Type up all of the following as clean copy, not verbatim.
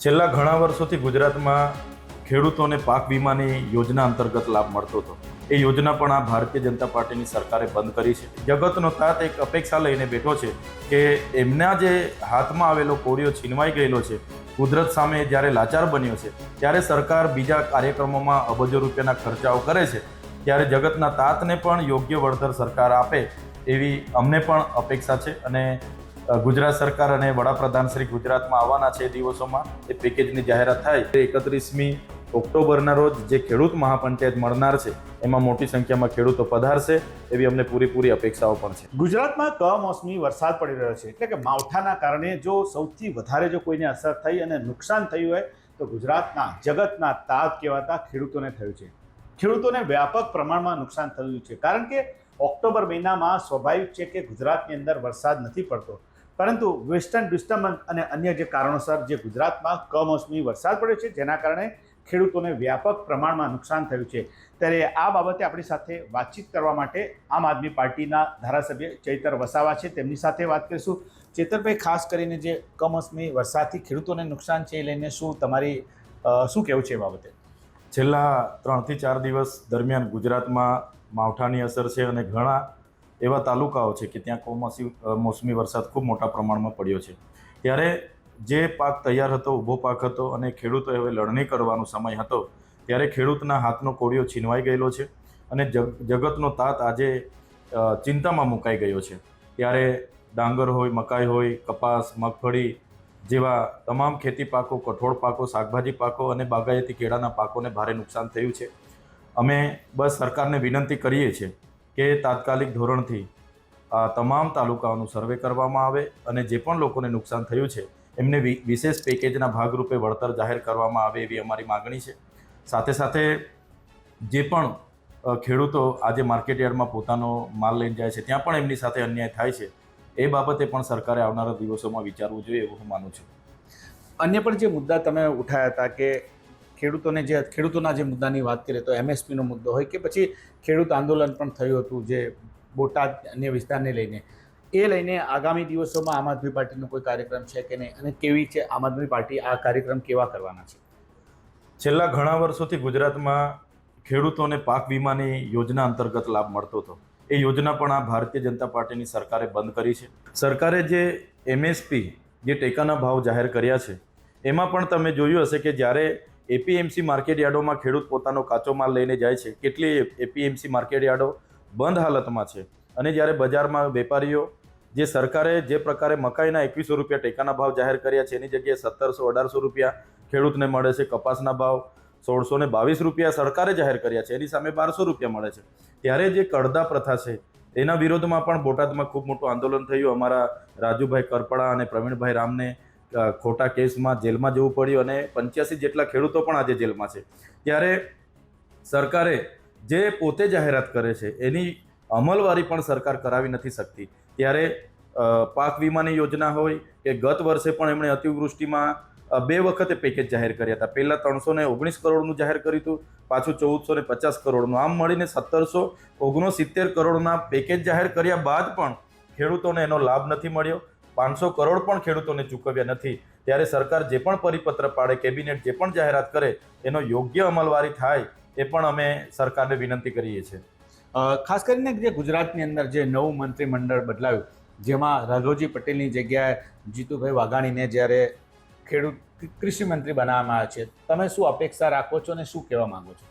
છેલ્લા ઘણા વર્ષોથી ગુજરાતમાં ખેડૂતોને પાક વીમાની યોજના અંતર્ગત લાભ મળતો હતો. એ યોજના પણ આ ભારતીય જનતા પાર્ટીની સરકારે બંધ કરી છે. જગતનો તાત એક અપેક્ષા લઈને બેઠો છે કે એમના જે હાથમાં આવેલો કોળિયો છીનવાઈ ગયેલો છે, કુદરત સામે જ્યારે લાચાર બન્યો છે, ત્યારે સરકાર બીજા કાર્યક્રમોમાં અબજો રૂપિયાના ખર્ચાઓ કરે છે, ત્યારે જગતના તાતને પણ યોગ્ય વળતર સરકાર આપે એવી અમને પણ અપેક્ષા છે. અને ગુજરાત સરકાર અને વડાપ્રધાન શ્રી ગુજરાતમાં આવવાના છે દિવસોમાં એ પેકેજની જાહેરાત થાય. 31મી ઓક્ટોબરના રોજ જે ખેડૂત મહાપંચાયત મળનાર છે એમાં મોટી સંખ્યામાં ખેડૂતો પધારશે એવી અમને પૂરેપૂરી અપેક્ષાઓ પણ છે. ગુજરાતમાં કમોસમી વરસાદ પડી રહ્યો છે, એટલે કે માવઠાના કારણે જો સૌથી વધારે જો કોઈને અસર થઈ અને નુકસાન થયું હોય તો ગુજરાતના જગતના તાત કહેવાતા ખેડૂતોને થયું છે. ખેડૂતોને વ્યાપક પ્રમાણમાં નુકસાન થયું છે, કારણ કે ઓક્ટોબર મહિનામાં સ્વાભાવિક છે કે ગુજરાતની અંદર વરસાદ નથી પડતો, પરંતુ વેસ્ટર્ન ડિસ્ટર્બન્સ અને અન્ય જે કારણોસર જે ગુજરાતમાં કમોસમી વરસાદ પડ્યો છે, જેના કારણે ખેડૂતોને વ્યાપક પ્રમાણમાં નુકસાન થયું છે. ત્યારે આ બાબતે આપણી સાથે વાતચીત કરવા માટે આમ આદમી પાર્ટીના ધારાસભ્ય ચૈતર વસાવા છે, તેમની સાથે વાત કરીશું. ચૈતરભાઈ, ખાસ કરીને જે કમોસમી વરસાદથી ખેડૂતોને નુકસાન છે એ લઈને શું કહેવું છે એ બાબતે? છેલ્લા 3 થી 4 દિવસ દરમિયાન ગુજરાતમાં માવઠાની અસર છે અને ઘણા એવા તાલુકાઓ છે કે ત્યાં મોસમી વરસાદ ખૂબ મોટા પ્રમાણમાં પડ્યો છે. ત્યારે જે પાક તૈયાર હતો, ઊભો પાક હતો અને ખેડૂતોએ હવે લણણી કરવાનો સમય હતો, ત્યારે ખેડૂતના હાથનો કોળિયો છીનવાઈ ગયેલો છે અને જગતનો તાત આજે ચિંતામાં મુકાઈ ગયો છે. ત્યારે ડાંગર હોય, મકાઈ હોય, કપાસ, મગફળી જેવા તમામ ખેતી પાકો, કઠોળ પાકો, શાકભાજી પાકો અને બાગાયતી કેળાના પાકોને ભારે નુકસાન થયું છે. અમે બસ સરકારને વિનંતી કરીએ છીએ કે તાત્કાલિક ધોરણથી તમામ તાલુકાઓનું સર્વે કરવામાં આવે અને જે પણ લોકોને નુકસાન થયું છે એમને વિશેષ પેકેજના ભાગરૂપે વળતર જાહેર કરવામાં આવે એવી અમારી માગણી છે. સાથે સાથે જે પણ ખેડૂતો આજે માર્કેટયાર્ડમાં પોતાનો માલ લઈને જાય છે, ત્યાં પણ એમની સાથે અન્યાય થાય છે, એ બાબતે પણ સરકારે આવનારા દિવસોમાં વિચારવું જોઈએ એવું હું માનું છું. અન્ય પણ જે મુદ્દા તમે ઉઠાયા હતા કે ખેડૂતોના જે મુદ્દાની વાત કરીએ તો MSPનો મુદ્દો હોય કે પછી ખેડૂત આંદોલન પણ થયું હતું જે બોટાદ અન્ય વિસ્તારને લઈને, એ લઈને આગામી દિવસોમાં આમ આદમી પાર્ટીનો કોઈ કાર્યક્રમ છે કે નહીં, અને કેવી છે આમ આદમી પાર્ટી આ કાર્યક્રમ કેવા કરવાના છે? છેલ્લા ઘણા વર્ષોથી ગુજરાતમાં ખેડૂતોને પાક વીમાની યોજના અંતર્ગત લાભ મળતો હતો. એ યોજના પણ આ ભારતીય જનતા પાર્ટીની સરકારે બંધ કરી છે. સરકારે જે MSP જે ટેકાના ભાવ જાહેર કર્યા છે એમાં પણ તમે જોયું હશે કે જ્યારે APMC માર્કેટ યાર્ડોમાં ખેડૂત પોતાનો કાચો માલ લઈને જાય છે, કેટલી APMC માર્કેટ યાર્ડો બંધ હાલતમાં છે. અને જ્યારે બજારમાં વેપારીઓ જે સરકારે જે પ્રકારે મકાઈના 2100 રૂપિયા ટેકાના ભાવ જાહેર કર્યા છે એની જગ્યાએ 1700-1800 રૂપિયા ખેડૂતને મળે છે. કપાસના ભાવ 1622 રૂપિયા સરકારે જાહેર કર્યા છે, એની સામે 1200 રૂપિયા મળે છે. ત્યારે જે કડદા પ્રથા છે એના વિરોધમાં પણ બોટાદમાં ખૂબ મોટું આંદોલન થયું. અમારા રાજુભાઈ કરપડા અને પ્રવીણભાઈ રામને ખોટા કેસમાં જેલમાં જવું પડ્યું અને 85 જેટલા ખેડૂતો પણ આજે જેલમાં છે. ત્યારે સરકારે જે પોતે જાહેરાત કરે છે એની અમલવારી પણ સરકાર કરાવી નથી શકતી. ત્યારે પાક વીમાની યોજના હોય કે ગત વર્ષે પણ એમણે અતિવૃષ્ટિમાં 2 વખતે પેકેજ જાહેર કર્યા હતા. પહેલાં 319 કરોડનું જાહેર કર્યું હતું, પાછું 1450 કરોડનું, આમ મળીને 1769 કરોડના પેકેજ જાહેર કર્યા બાદ પણ ખેડૂતોને એનો લાભ નથી મળ્યો. 500 કરોડ પણ ખેડૂતોને ચૂકવ્યા નથી. ત્યારે સરકાર જે પણ પરિપત્ર પાડે, કેબિનેટ જે પણ જાહેરાત કરે એનો યોગ્ય અમલવારી થાય એ પણ અમે સરકારને વિનંતી કરીએ છીએ. ખાસ કરીને જે ગુજરાતની અંદર જે નવું મંત્રીમંડળ બદલાયું, જેમાં રાઘવજી પટેલની જગ્યાએ જીતુભાઈ વાઘાણીને જ્યારે કૃષિ મંત્રી બનાવવામાં આવ્યા છે, તમે શું અપેક્ષા રાખો છો અને શું કહેવા માંગો છો?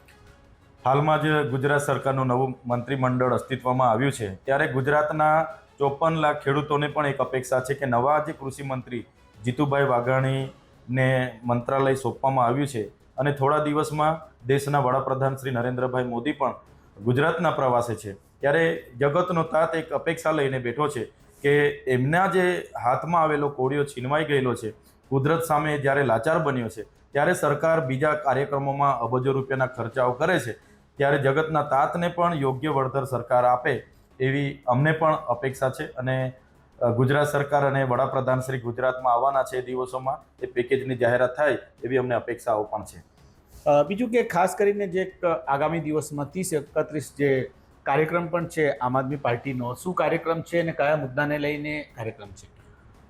હાલમાં જ ગુજરાત સરકારનું નવું મંત્રીમંડળ અસ્તિત્વમાં આવ્યું છે, ત્યારે ગુજરાતના 54 લાખ ખેડૂતોને પણ એક અપેક્ષા છે કે નવા જે કૃષિ મંત્રી જીતુભાઈ વાઘાણીને મંત્રાલય સોંપવામાં આવ્યું છે અને થોડા દિવસમાં દેશના વડાપ્રધાન શ્રી નરેન્દ્રભાઈ મોદી પણ ગુજરાતના પ્રવાસે છે, ત્યારે જગતનો તાત એક અપેક્ષા લઈને બેઠો છે કે એમના જે હાથમાં આવેલો કોળિયો છીનવાઈ ગયેલો છે, કુદરત સામે જ્યારે લાચાર બન્યો છે, ત્યારે સરકાર બીજા કાર્યક્રમોમાં અબજો રૂપિયાના ખર્ચાઓ કરે છે, ત્યારે જગતના તાતને પણ યોગ્ય વળતર સરકાર આપે એવી અમને પણ અપેક્ષા છે. અને ગુજરાત સરકાર અને વડાપ્રધાન શ્રી ગુજરાતમાં આવવાના છે દિવસોમાં એ પેકેજની જાહેરાત થાય એવી અમને અપેક્ષાઓ પણ છે. બીજું કે ખાસ કરીને જે આગામી દિવસમાં 30-31 જે કાર્યક્રમ પણ છે આમ આદમી પાર્ટીનો, શું કાર્યક્રમ છે અને કયા મુદ્દાને લઈને કાર્યક્રમ છે?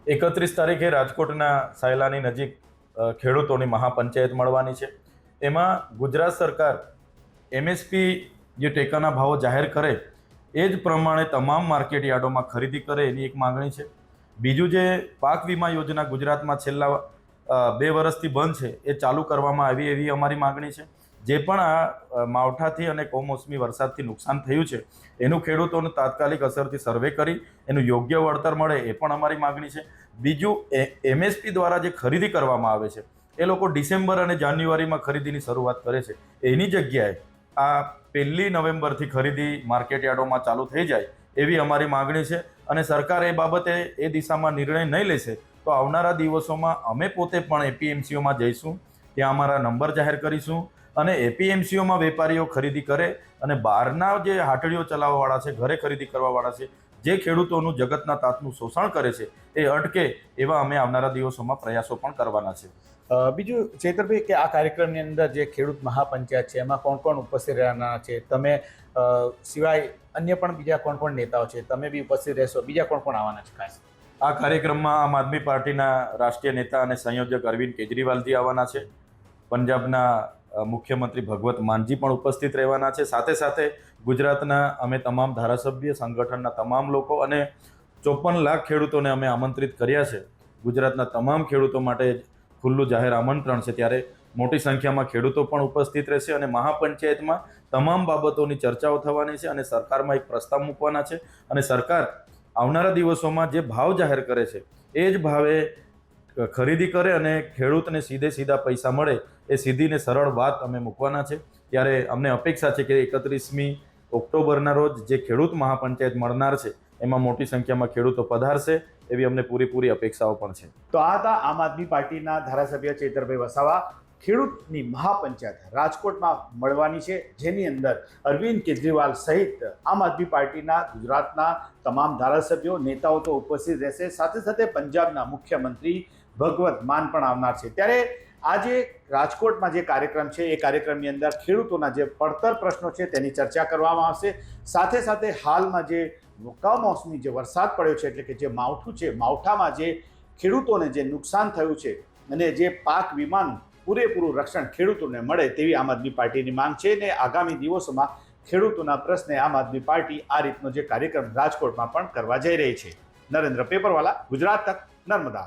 31 તારીખે રાજકોટના સાયલાની નજીક ખેડૂતોની મહાપંચાયત મળવાની છે. એમાં ગુજરાત સરકાર MSP જે ટેકાના ભાવો જાહેર કરે એ જ પ્રમાણે તમામ માર્કેટ યાર્ડોમાં ખરીદી કરે એની એક માંગણી છે. બીજું જે પાક વીમા યોજના ગુજરાતમાં છેલ્લા 2 વર્ષથી બંધ છે એ ચાલુ કરવામાં આવી એવી અમારી માંગણી છે. જે પણ આ માવઠાથી અને કમોસમી વરસાદથી નુકસાન થયું છે એનું ખેડૂતોને તાત્કાલિક અસરથી સર્વે કરી એનું યોગ્ય વળતર મળે એ પણ અમારી માંગણી છે. બીજું MSP દ્વારા જે ખરીદી કરવામાં આવે છે એ લોકો ડિસેમ્બર અને જાન્યુઆરીમાં ખરીદીની શરૂઆત કરે છે. એની જગ્યાએ આ 1 નવેમ્બરથી ખરીદી માર્કેટ યાર્ડોમાં ચાલુ થઈ જાય એવી અમારી માંગણી છે. અને સરકાર એ બાબતે એ દિશામાં નિર્ણય નહીં લેશે તો આવનારા દિવસોમાં અમે પોતે પણ APMCઓમાં જઈશું, ત્યાં અમારા નંબર જાહેર કરીશું અને APMCઓમાં વેપારીઓ ખરીદી કરે અને બહારના જે હાટડીઓ ચલાવવાવાળા છે, ઘરે ખરીદી કરવાવાળા છે, જે ખેડૂતોનું જગતના તાતનું શોષણ કરે છે એ અટકે એવા અમે આવનારા દિવસોમાં પ્રયાસો પણ કરવાના છે. બીજું ચૈતરભાઈ કે આ કાર્યક્રમની અંદર જે ખેડૂત મહાપંચાયત છે એમાં કોણ કોણ ઉપસ્થિત રહેવાના છે? તમે સિવાય અન્ય પણ બીજા કોણ કોણ નેતાઓ છે, તમે બી ઉપસ્થિત રહેશો, બીજા કોણ કોણ આવવાના છે ખાસ? આ કાર્યક્રમમાં આમ આદમી પાર્ટીના રાષ્ટ્રીય નેતા અને સંયોજક અરવિંદ કેજરીવાલજી આવવાના છે. પંજાબના મુખ્યમંત્રી ભગવત માનજી પણ ઉપસ્થિત રહેવાના છે. સાથે સાથે ગુજરાતના અમે તમામ ધારાસભ્ય, સંગઠનના તમામ લોકો અને 54 લાખ ખેડૂતોને અમે આમંત્રિત કર્યા છે. ગુજરાતના તમામ ખેડૂતો માટે ખુલ્લું જાહેર આમંત્રણ છે. ત્યારે મોટી સંખ્યામાં ખેડૂતો પણ ઉપસ્થિત રહેશે અને મહાપંચાયતમાં તમામ બાબતોની ચર્ચાઓ થવાની છે અને સરકારમાં એક પ્રસ્તાવ મૂકવાના છે. અને સરકાર આવનારા દિવસોમાં જે ભાવ જાહેર કરે છે એ જ ભાવે ખરીદી કરે અને ખેડૂતને સીધા પૈસા મળે એ સીધી ને સરળ વાત અમે મૂકવાના છે. ત્યારે અમને અપેક્ષા છે કે 31મી ઓક્ટોબરના રોજ જે ખેડૂત મહાપંચાયત મળનાર છે એમાં મોટી સંખ્યામાં ખેડૂતો પધારશે એવી અમને પૂરી અપેક્ષાઓ પણ છે. તો આ હતા આમ આદમી પાર્ટીના ધારાસભ્ય ચૈતરભાઈ વસાવા. ખેડૂતની મહાપંચાયત રાજકોટમાં મળવાની છે, જેની અંદર અરવિંદ કેજરીવાલ સહિત આમ આદમી પાર્ટીના ગુજરાતના તમામ ધારાસભ્યો, નેતાઓ તો ઉપસ્થિત રહેશે. સાથે સાથે પંજાબના મુખ્યમંત્રી ભગવત માન પણ આવનાર છે. ત્યારે આજે રાજકોટમાં જે કાર્યક્રમ છે એ કાર્યક્રમની અંદર ખેડૂતોના જે પડતર પ્રશ્નો છે તેની ચર્ચા કરવામાં આવશે. સાથે સાથે હાલમાં જે કમોસમી જે વરસાદ પડ્યો છે એટલે કે જે માવઠું છે, માવઠામાં જે ખેડૂતોને જે નુકસાન થયું છે અને જે પાક વીમાનું પૂરેપૂરું રક્ષણ ખેડૂતોને મળે તેવી આમ આદમી પાર્ટીની માંગ છે. અને આગામી દિવસોમાં ખેડૂતોના પ્રશ્ને આમ આદમી પાર્ટી આ રીતનો જે કાર્યક્રમ રાજકોટમાં પણ કરવા જઈ રહી છે. નરેન્દ્ર પેપરવાલા, ગુજરાત તક, નર્મદા.